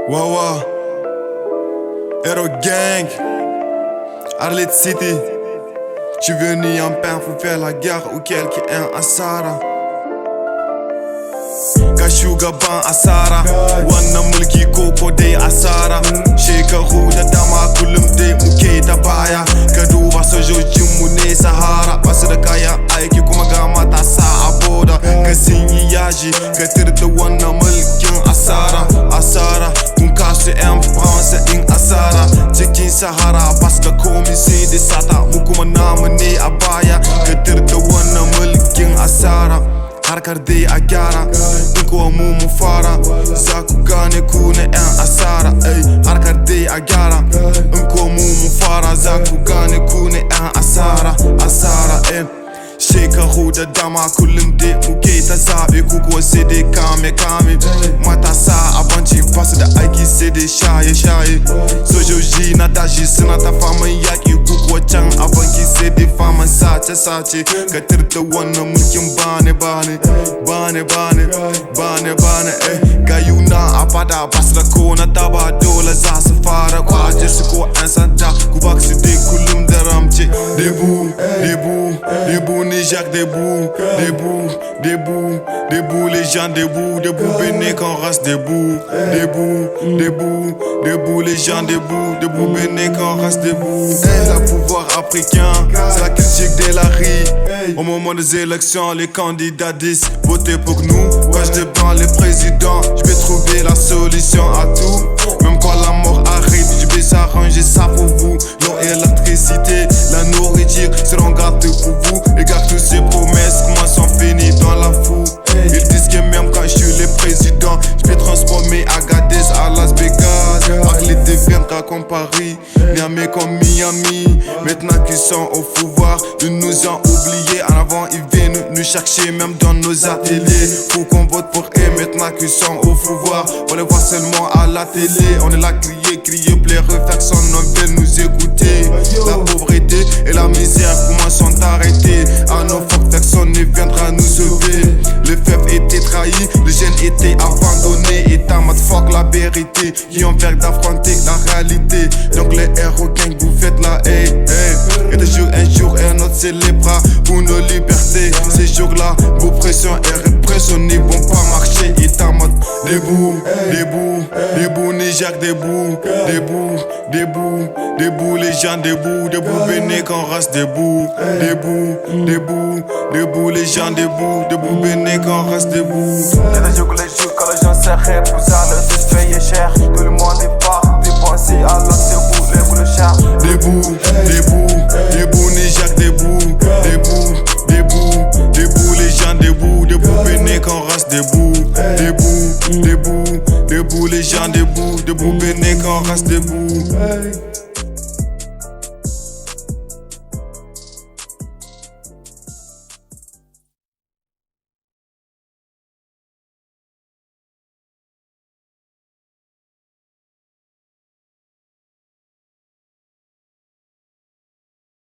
Wawa, Hero Gang, Arlet City. Tu venu en pain pour faire la guerre ou quelqu'un en Asara. Kashuga ban Asara, wana mulki koko dai Asara. Shekaru da dama kullum dai muke da baya. Ka duba sojojin mu ne Sahara, basu da kayan aiki kuma ga matasa a boda. Ka sun yi yaji, ka tirda wannan mulkin Asara. Asara, kun kasu 'yan Faransa in Asara. Cikin Sahara basu da komi sai da sata, mu kuma namu ne a baya. Ka tirda wannan mulkin Asara. Harkar dai a gyara, in kuwa mu fara. Za ku gane ku na 'yan asara. Harkar dai a gyara, in kuwa mu fara. Za ku gane ku na 'yan asara. Asara shekaru da dama kullum dai muke ta zaɓe, ku kuwa sai dai kame. Matasa a banci basu da aiki sai dai shaye. Sojoji na tashi suna ta faman yaƙi, ku kuwa can a banki sai dai faman sace. Ka tirta wannan mulkin bane gayuna a fada basu da ko na taba, dole za su fara kwaje su ko 'yan sanda. Ku bak su dai kullum da ramce. Debout Niger, debout les gens, debout Bénin qu'on reste debout. Debout les gens, debout Bénin qu'on reste debout. Le pouvoir africain, c'est la critique de la rue. Au moment des élections, les candidats disent votez pour nous. Quand je débat les présidents, je vais trouver la solution à tout. Même quand la mort arrive, je vais s'arranger ça pour vous. L'eau et l'électricité, la nourriture seront gâtés pour vous. Regarde tous ces promesses, comment sont finies dans la foule. Ils disent que même quand je suis le président, je vais transformer Agadez à Las Vegas. Arlit deviendra comme Paris, Niamey comme Miami. Maintenant qu'ils sont au pouvoir, ils nous ont oubliés. En avant ils viennent nous chercher même dans nos ateliers. Faut qu'on vote pour eux maintenant qu'ils sont au pouvoir. On les voit seulement à la télé. On est là crier, pleurer, personne ne veut nous écouter. La pauvreté et la misère comment sont arrêtés. À nos fortes personne ne viendra nous sauver. Les fèves étaient trahis, les jeunes étaient abandonnés. Et ta mat fuck la vérité, qui ont peur d'affronter la réalité. Donc les héros gang vous faites la haine. Et de jour un jour un autre c'est les bras pour nos libertés. Ces jours-là, vos pressions et répressions ne vont pas marcher. Et ta mat debout Niger, debout les gens, debout Bénin qu'on reste debout. Debout les gens, debout Bénin qu'on reste debout. Et de jour quand les gens s'arrêtent, vous allez tous payer cher. Tout le monde est pas dépensé, alors c'est vous les le cher. Debout Niger, debout les gens, debout Bénin qu'on reste debout. Debout les gens, debout Bénin qu'on reste debout.